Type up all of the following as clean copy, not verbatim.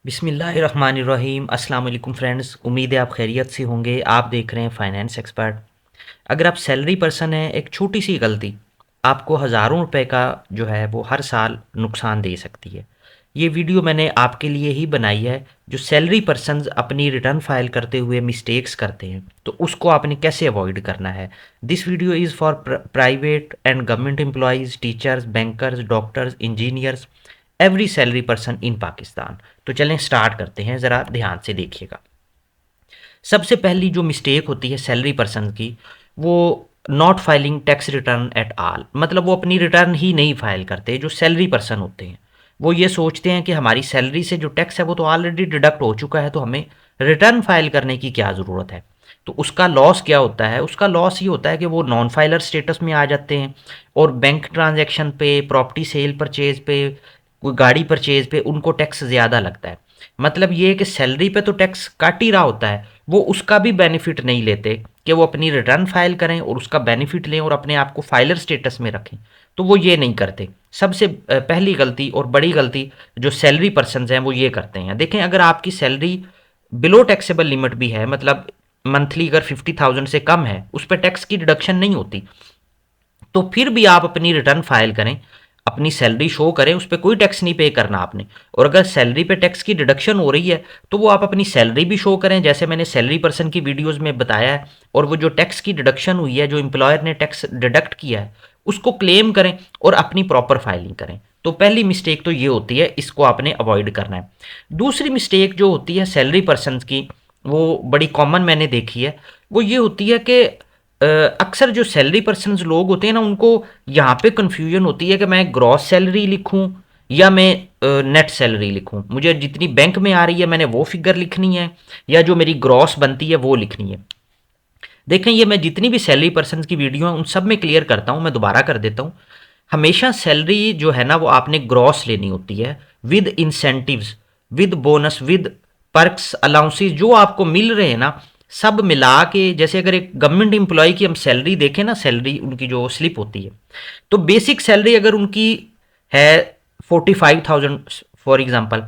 बिस्मिल्लाहिर्रहमानिर्रहीम अस्सलाम वालेकुम फ्रेंड्स। उम्मीद है आप खैरियत से होंगे। आप देख रहे हैं फाइनेंस एक्सपर्ट। अगर आप सैलरी पर्सन हैं, एक छोटी सी गलती आपको हज़ारों रुपए का जो है वो हर साल नुकसान दे सकती है। ये वीडियो मैंने आपके लिए ही बनाई है, जो सैलरी पर्सन्स अपनी रिटर्न फाइल करते हुए मिस्टेक्स करते हैं, तो उसको आपने कैसे अवॉइड करना है। This video is for private and government employees, teachers, bankers, doctors, engineers, every salary person in Pakistan. तो चलें स्टार्ट करते हैं, ज़रा ध्यान से देखिएगा। सबसे पहली जो मिस्टेक होती है सैलरी पर्सन की, वो not filing tax return at all, मतलब वो अपनी रिटर्न ही नहीं फाइल करते। जो सैलरी पर्सन होते हैं वो ये सोचते हैं कि हमारी सैलरी से जो टैक्स है वो तो ऑलरेडी डिडक्ट हो चुका है, तो हमें रिटर्न फाइल करने की क्या ज़रूरत है। तो उसका लॉस क्या होता है? उसका लॉस ये होता है कि वो नॉन फाइलर स्टेटस में आ जाते हैं, और बैंक ट्रांजैक्शन पे, प्रॉपर्टी सेल परचेज पे, कोई गाड़ी परचेज पे उनको टैक्स ज़्यादा लगता है। मतलब ये है कि सैलरी पे तो टैक्स काट ही रहा होता है, वो उसका भी बेनिफिट नहीं लेते कि वो अपनी रिटर्न फाइल करें और उसका बेनिफिट लें और अपने आप को फाइलर स्टेटस में रखें। तो वो ये नहीं करते। सबसे पहली गलती और बड़ी गलती जो सैलरी पर्सन हैं वो ये करते हैं। देखें, अगर आपकी सैलरी बिलो टैक्सेबल लिमिट भी है, मतलब मंथली अगर 50,000 से कम है, उस पर टैक्स की डिडक्शन नहीं होती, तो फिर भी आप अपनी रिटर्न फाइल करें, अपनी सैलरी शो करें, उस पर कोई टैक्स नहीं पे करना आपने। और अगर सैलरी पे टैक्स की डिडक्शन हो रही है तो वो आप अपनी सैलरी भी शो करें, जैसे मैंने सैलरी पर्सन की वीडियोस में बताया है, और वो जो टैक्स की डिडक्शन हुई है, जो एम्प्लॉयर ने टैक्स डिडक्ट किया है, उसको क्लेम करें और अपनी प्रॉपर फाइलिंग करें। तो पहली मिस्टेक तो ये होती है, इसको आपने अवॉइड करना है। दूसरी मिस्टेक जो होती है सैलरी पर्सन की, वो बड़ी कॉमन मैंने देखी है, वो ये होती है कि अक्सर जो सैलरी पर्सन्स लोग होते हैं ना, उनको यहाँ पे कन्फ्यूजन होती है कि मैं ग्रॉस सैलरी लिखूँ या मैं नेट सैलरी लिखूँ। मुझे जितनी बैंक में आ रही है मैंने वो फिगर लिखनी है, या जो मेरी ग्रॉस बनती है वो लिखनी है। देखें, ये मैं जितनी भी सैलरी पर्सन की वीडियो है उन सब में क्लियर करता हूँ, मैं दोबारा कर देता हूँ। हमेशा सैलरी जो है ना वो आपने ग्रॉस लेनी होती है, with incentives, with bonus, with perks, allowances जो आपको मिल रहे हैं ना, सब मिला के। जैसे अगर एक गवर्नमेंट एम्प्लॉय की हम सैलरी देखें ना, सैलरी उनकी जो स्लिप होती है, तो बेसिक सैलरी अगर उनकी है 45,000 फॉर एग्जांपल,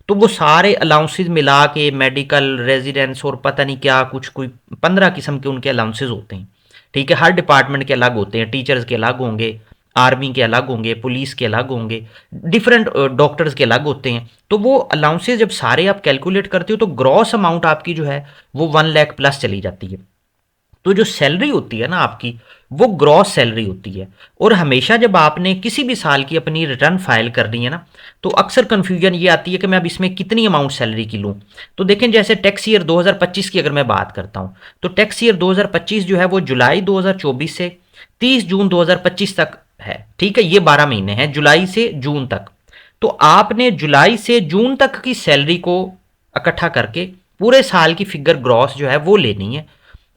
तो वो सारे अलाउंसेस मिला के, मेडिकल, रेजिडेंस और पता नहीं क्या कुछ, कोई 15 किस्म के उनके अलाउंसेस होते हैं। ठीक है, हर डिपार्टमेंट के अलग होते हैं, टीचर्स के अलग होंगे, आर्मी के अलग होंगे, पुलिस के अलग होंगे, डिफरेंट डॉक्टर्स के अलग होते हैं। तो वो अलाउंसेस जब सारे आप कैलकुलेट करते हो तो ग्रॉस अमाउंट आपकी जो है वो 1 लाख प्लस चली जाती है। तो जो सैलरी होती है ना आपकी, वो ग्रॉस सैलरी होती है। और हमेशा जब आपने किसी भी साल की अपनी रिटर्न फाइल करनी है ना, तो अक्सर कन्फ्यूजन ये आती है कि मैं अब इसमें कितनी अमाउंट सैलरी की लूँ। तो देखें, जैसे टैक्स ईयर 2025 की अगर मैं बात करता हूँ, तो टैक्स ईयर 2025 जो है वो जुलाई 2024 से 30 जून 2025 तक है। ठीक है, ये 12 महीने हैं, जुलाई से जून तक। तो आपने जुलाई से जून तक की सैलरी को इकट्ठा करके पूरे साल की फिगर ग्रॉस जो है वो लेनी है।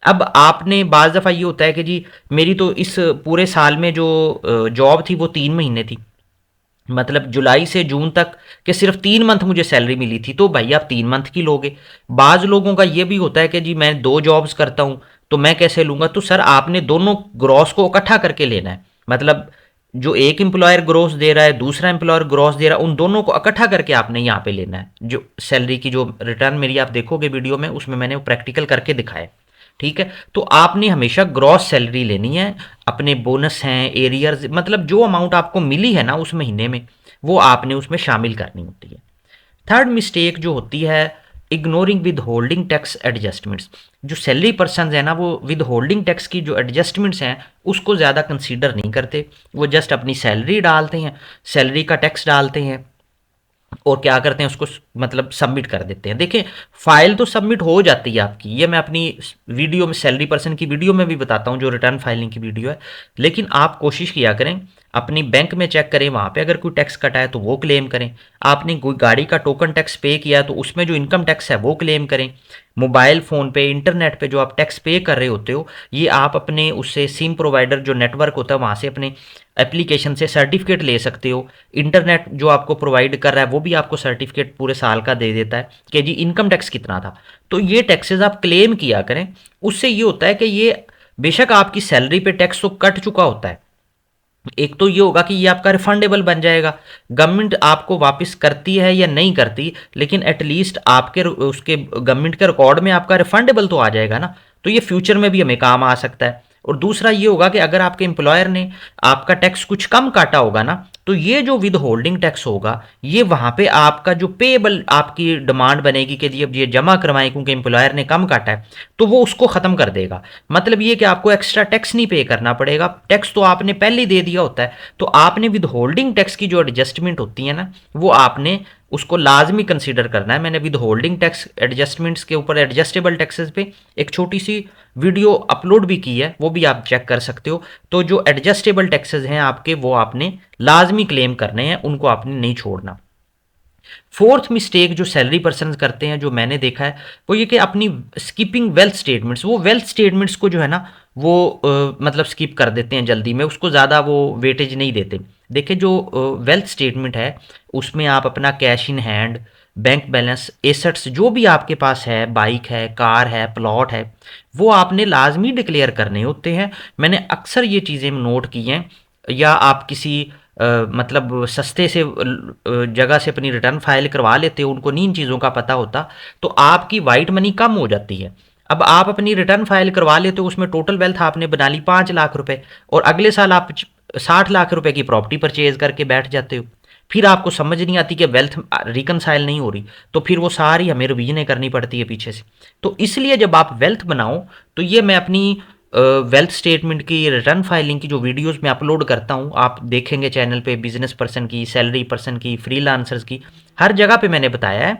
अब आपने बाज़ दफ़ा ये होता है कि जी मेरी तो इस पूरे साल में जो जॉब थी वो 3 महीने थी, मतलब जुलाई से जून तक के सिर्फ 3 मंथ मुझे सैलरी मिली थी, तो भाई आप 3 मंथ की लोगे। बाज़ लोगों का ये भी होता है कि जी मैं 2 जॉब्स करता हूँ तो मैं कैसे लूँगा। तो सर आपने दोनों ग्रॉस को इकट्ठा करके लेना है, मतलब जो एक एम्प्लॉयर ग्रॉस दे रहा है, दूसरा एम्प्लॉयर ग्रॉस दे रहा है, उन दोनों को इकट्ठा करके आपने यहाँ पे लेना है। जो सैलरी की जो रिटर्न मेरी आप देखोगे वीडियो में, उसमें मैंने वो प्रैक्टिकल करके दिखाया। ठीक है, तो आपने हमेशा ग्रॉस सैलरी लेनी है। अपने बोनस हैं, एरियर्स, मतलब जो अमाउंट आपको मिली है ना उस महीने में, वो आपने उसमें शामिल करनी होती है। थर्ड मिस्टेक जो होती है, ignoring with holding tax adjustments. जो सैलरी पर्सन है ना, वो विद होल्डिंग टैक्स की जो एडजस्टमेंट्स हैं उसको ज़्यादा कंसीडर नहीं करते। वो जस्ट अपनी सैलरी डालते हैं, सैलरी का टैक्स डालते हैं, और क्या करते हैं उसको मतलब सबमिट कर देते हैं। देखिए, फाइल तो सबमिट हो जाती है आपकी, ये मैं अपनी वीडियो में, सैलरी पर्सन की वीडियो में भी बताता हूँ, जो रिटर्न फाइलिंग की वीडियो है। लेकिन आप कोशिश किया करें, अपनी बैंक में चेक करें, वहाँ पे अगर कोई टैक्स कटा है तो वो क्लेम करें। आपने कोई गाड़ी का टोकन टैक्स पे किया है तो उसमें जो इनकम टैक्स है वो क्लेम करें। मोबाइल फ़ोन पे, इंटरनेट पे जो आप टैक्स पे कर रहे होते हो, ये आप अपने उससे सिम प्रोवाइडर जो नेटवर्क होता है वहाँ से अपने एप्लीकेशन से सर्टिफिकेट ले सकते हो। इंटरनेट जो आपको प्रोवाइड कर रहा है वो भी आपको सर्टिफिकेट पूरे साल का दे देता है कि जी इनकम टैक्स कितना था। तो ये टैक्सेस आप क्लेम किया करें। उससे ये होता है कि ये बेशक आपकी सैलरी पे टैक्स तो कट चुका होता है, एक तो ये होगा कि ये आपका रिफंडेबल बन जाएगा, गवर्नमेंट आपको वापस करती है या नहीं करती, लेकिन एटलीस्ट आपके उसके गवर्नमेंट के रिकॉर्ड में आपका रिफंडेबल तो आ जाएगा ना, तो ये फ्यूचर में भी हमें काम आ सकता है। और दूसरा ये होगा कि अगर आपके एम्प्लॉयर ने आपका टैक्स कुछ कम काटा होगा ना, तो ये जो विद होल्डिंग टैक्स होगा, ये वहाँ पे आपका जो पेएबल आपकी डिमांड बनेगी कि जी अब ये जमा करवाएं क्योंकि एम्प्लॉयर ने कम काटा है, तो वो उसको ख़त्म कर देगा। मतलब ये कि आपको एक्स्ट्रा टैक्स नहीं पे करना पड़ेगा, टैक्स तो आपने पहले ही दे दिया होता है। तो आपने विद होल्डिंग टैक्स की जो एडजस्टमेंट होती है ना, वो आपने उसको लाजमी कंसीडर करना है। मैंने विद होल्डिंग टैक्स एडजस्टमेंट्स के ऊपर, एडजस्टेबल टैक्सेस पे एक छोटी सी वीडियो अपलोड भी की है, वो भी आप चेक कर सकते हो। तो जो एडजस्टेबल टैक्सेस हैं आपके, वो आपने लाजमी क्लेम करने हैं, उनको आपने नहीं छोड़ना। फोर्थ मिस्टेक जो सैलरी पर्सन करते हैं, जो मैंने देखा है, वो ये कि अपनी स्किपिंग वेल्थ स्टेटमेंट्स, वो वेल्थ स्टेटमेंट्स को जो है ना, वो मतलब स्किप कर देते हैं जल्दी में, उसको ज़्यादा वो वेटेज नहीं देते। देखिए जो वेल्थ स्टेटमेंट है, उसमें आप अपना cash in hand, bank balance, assets जो भी आपके पास है, बाइक है, कार है, प्लॉट है, वो आपने लाजमी डिक्लेयर करने होते हैं। मैंने अक्सर ये चीज़ें नोट की हैं। या आप किसी मतलब सस्ते से जगह से अपनी रिटर्न फाइल करवा लेते हो, उनको नहीं इन चीज़ों का पता होता, तो आपकी वाइट मनी कम हो जाती है। अब आप अपनी रिटर्न फाइल करवा लेते हो, उसमें टोटल वेल्थ आपने बना ली 5 लाख रुपए, और अगले साल आप 60 लाख रुपए की प्रॉपर्टी परचेज करके बैठ जाते हो। फिर आपको समझ नहीं आती कि वेल्थ रिकनसाइल नहीं हो रही, तो फिर वो सारी हमें रिवीजनें करनी पड़ती है पीछे से। तो इसलिए जब आप वेल्थ बनाओ, तो ये मैं अपनी वेल्थ स्टेटमेंट की, रिटर्न फाइलिंग की जो वीडियोस मैं अपलोड करता हूँ, आप देखेंगे चैनल पे, बिजनेस पर्सन की, सैलरी पर्सन की, फ्रीलांसर्स की, हर जगह पे मैंने बताया है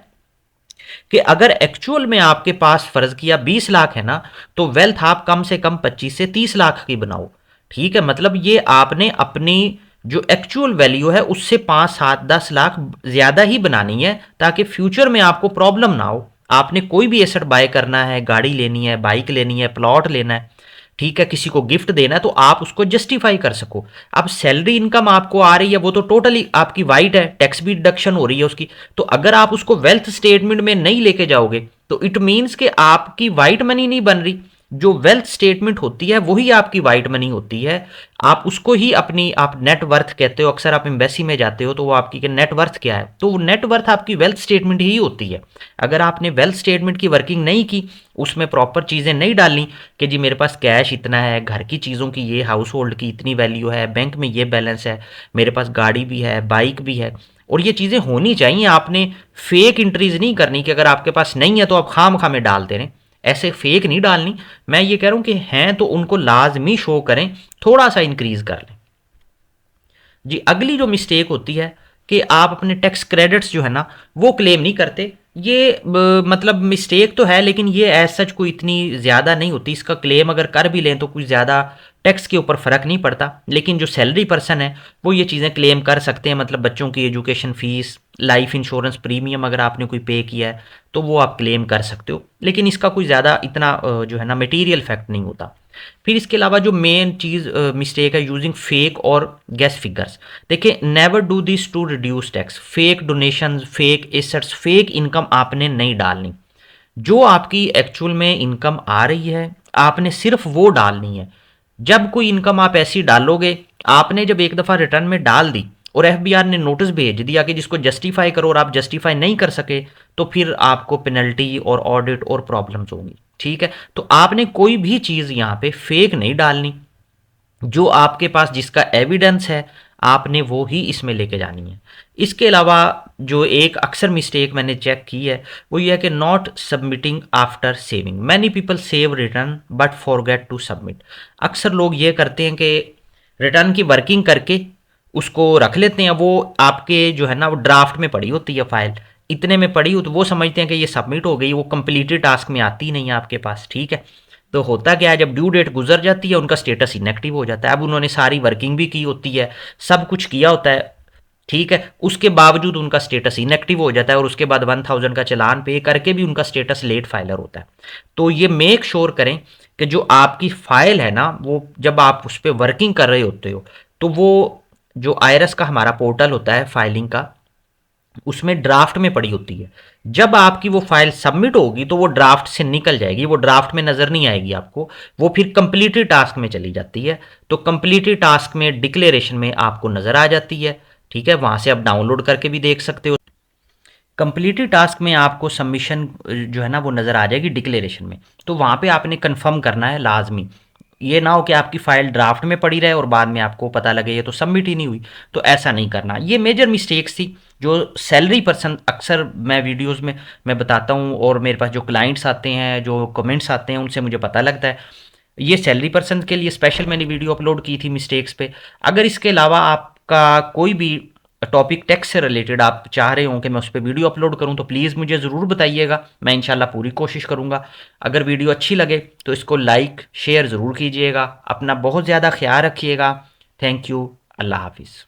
कि अगर एक्चुअल में आपके पास फर्ज किया 20 लाख है ना, तो वेल्थ आप कम से कम 25 से 30 लाख की बनाओ। ठीक है, मतलब ये आपने अपनी जो एक्चुअल वैल्यू है उससे 5, 7, 10 लाख ज़्यादा ही बनानी है, ताकि फ्यूचर में आपको प्रॉब्लम ना हो। आपने कोई भी एसेट बाय करना है, गाड़ी लेनी है, बाइक लेनी है, प्लॉट लेना है, ठीक है, किसी को गिफ्ट देना है, तो आप उसको जस्टिफाई कर सको। अब सैलरी इनकम आपको आ रही है, वो तो टोटली आपकी वाइट है, टैक्स भी डिडक्शन हो रही है उसकी। तो अगर आप उसको वेल्थ स्टेटमेंट में नहीं लेके जाओगे, तो इट मीन्स कि आपकी वाइट मनी नहीं बन रही। जो वेल्थ स्टेटमेंट होती है वही आपकी वाइट मनी होती है। आप उसको ही अपनी, आप नेट वर्थ कहते हो, अक्सर आप एम्बेसी में जाते हो तो वो आपकी नेट वर्थ क्या है, तो वो नेट वर्थ आपकी वेल्थ स्टेटमेंट ही होती है। अगर आपने वेल्थ स्टेटमेंट की वर्किंग नहीं की, उसमें प्रॉपर चीज़ें नहीं डाली कि जी मेरे पास कैश इतना है, घर की चीज़ों की ये, हाउस होल्ड की इतनी वैल्यू है, बैंक में ये बैलेंस है, मेरे पास गाड़ी भी है, बाइक भी है, और ये चीज़ें होनी चाहिए। आपने फेक इंट्रीज नहीं करनी कि अगर आपके पास नहीं है तो आप खाम खा में डाल दे रहे, ऐसे फेक नहीं डालनी। मैं ये कह रहा हूँ कि हैं तो उनको लाजमी शो करें, थोड़ा सा इंक्रीज कर लें। जी, अगली जो मिस्टेक होती है कि आप अपने टैक्स क्रेडिट्स जो है ना, वो क्लेम नहीं करते। ये मतलब मिस्टेक तो है, लेकिन ये एज सच कोई इतनी ज़्यादा नहीं होती। इसका क्लेम अगर कर भी लें तो कुछ ज़्यादा टैक्स के ऊपर फ़र्क नहीं पड़ता। लेकिन जो सैलरी पर्सन है वो ये चीज़ें क्लेम कर सकते हैं, मतलब बच्चों की education fees, life insurance premium अगर आपने कोई पे किया है तो वो आप क्लेम कर सकते हो। लेकिन इसका कोई ज़्यादा इतना जो है ना मटेरियल फैक्ट नहीं होता। फिर इसके अलावा जो मेन चीज़ मिस्टेक है, यूजिंग फेक और गैस फिगर्स। देखिए, never do this to reduce tax. Fake donation, fake assets, fake income आपने नहीं डालनी। जो आपकी एक्चुअल में इनकम आ रही है, आपने सिर्फ वो डालनी है। जब कोई इनकम आप ऐसी डालोगे, आपने जब एक दफ़ा रिटर्न में डाल दी और एफबीआर ने नोटिस भेज दिया कि जिसको जस्टिफाई करो, और आप जस्टिफाई नहीं कर सके, तो फिर आपको पेनल्टी और ऑडिट और प्रॉब्लम्स होंगी। ठीक है, तो आपने कोई भी चीज़ यहाँ पे फेक नहीं डालनी। जो आपके पास जिसका एविडेंस है, आपने वो ही इसमें लेके जानी है। इसके अलावा जो एक अक्सर मिस्टेक मैंने चेक की है, वो ये है कि not submitting after saving. Many people save return but forget to submit. अक्सर लोग ये करते हैं कि रिटर्न की वर्किंग करके उसको रख लेते हैं, वो आपके जो है ना वो ड्राफ्ट में पड़ी होती है फाइल, इतने में पड़ी हो, तो वो समझते हैं कि ये सबमिट हो गई, वो कंप्लीटेड टास्क में आती नहीं है आपके पास। ठीक है, तो होता क्या है, जब ड्यू डेट गुजर जाती है उनका स्टेटस इनएक्टिव हो जाता है। अब उन्होंने सारी वर्किंग भी की होती है, सब कुछ किया होता है, ठीक है, उसके बावजूद उनका स्टेटस इनएक्टिव हो जाता है, और उसके बाद 1000 का चालान पे करके भी उनका स्टेटस लेट फाइलर होता है। तो ये मेक श्योर करें कि जो आपकी फाइल है ना, वो जब आप उस पर वर्किंग कर रहे होते हो, तो वो जो आईआरएस का हमारा पोर्टल होता है फाइलिंग का, उसमें ड्राफ्ट में पड़ी होती है। जब आपकी वो फाइल सबमिट होगी तो वो ड्राफ्ट से निकल जाएगी, वो ड्राफ्ट में नज़र नहीं आएगी आपको, वो फिर कंप्लीटेड टास्क में चली जाती है। तो कंप्लीटेड टास्क में डिक्लेरेशन में आपको नज़र आ जाती है। ठीक है, वहाँ से आप डाउनलोड करके भी देख सकते हो। कंप्लीटेड टास्क में आपको सबमिशन जो है ना वो नज़र आ जाएगी डिक्लेरेशन में। तो वहाँ पे आपने कंफर्म करना है लाजमी। ये ना हो कि आपकी फ़ाइल ड्राफ्ट में पड़ी रहे और बाद में आपको पता लगे ये तो सबमिट ही नहीं हुई। तो ऐसा नहीं करना। ये मेजर मिस्टेक्स थी जो सैलरी पर्सन अक्सर मैं वीडियोस में मैं बताता हूँ, और मेरे पास जो क्लाइंट्स आते हैं, जो कमेंट्स आते हैं, उनसे मुझे पता लगता है। ये सैलरी पर्सन के लिए स्पेशल मैंने वीडियो अपलोड की थी मिस्टेक्स पे। अगर इसके अलावा आपका कोई भी टॉपिक टैक्स से रिलेटेड आप चाह रहे हो कि मैं उस पर वीडियो अपलोड करूं, तो प्लीज़ मुझे ज़रूर बताइएगा, मैं इंशाल्लाह पूरी कोशिश करूंगा। अगर वीडियो अच्छी लगे तो इसको लाइक शेयर ज़रूर कीजिएगा। अपना बहुत ज़्यादा ख्याल रखिएगा। Thank you. अल्लाह हाफिज़।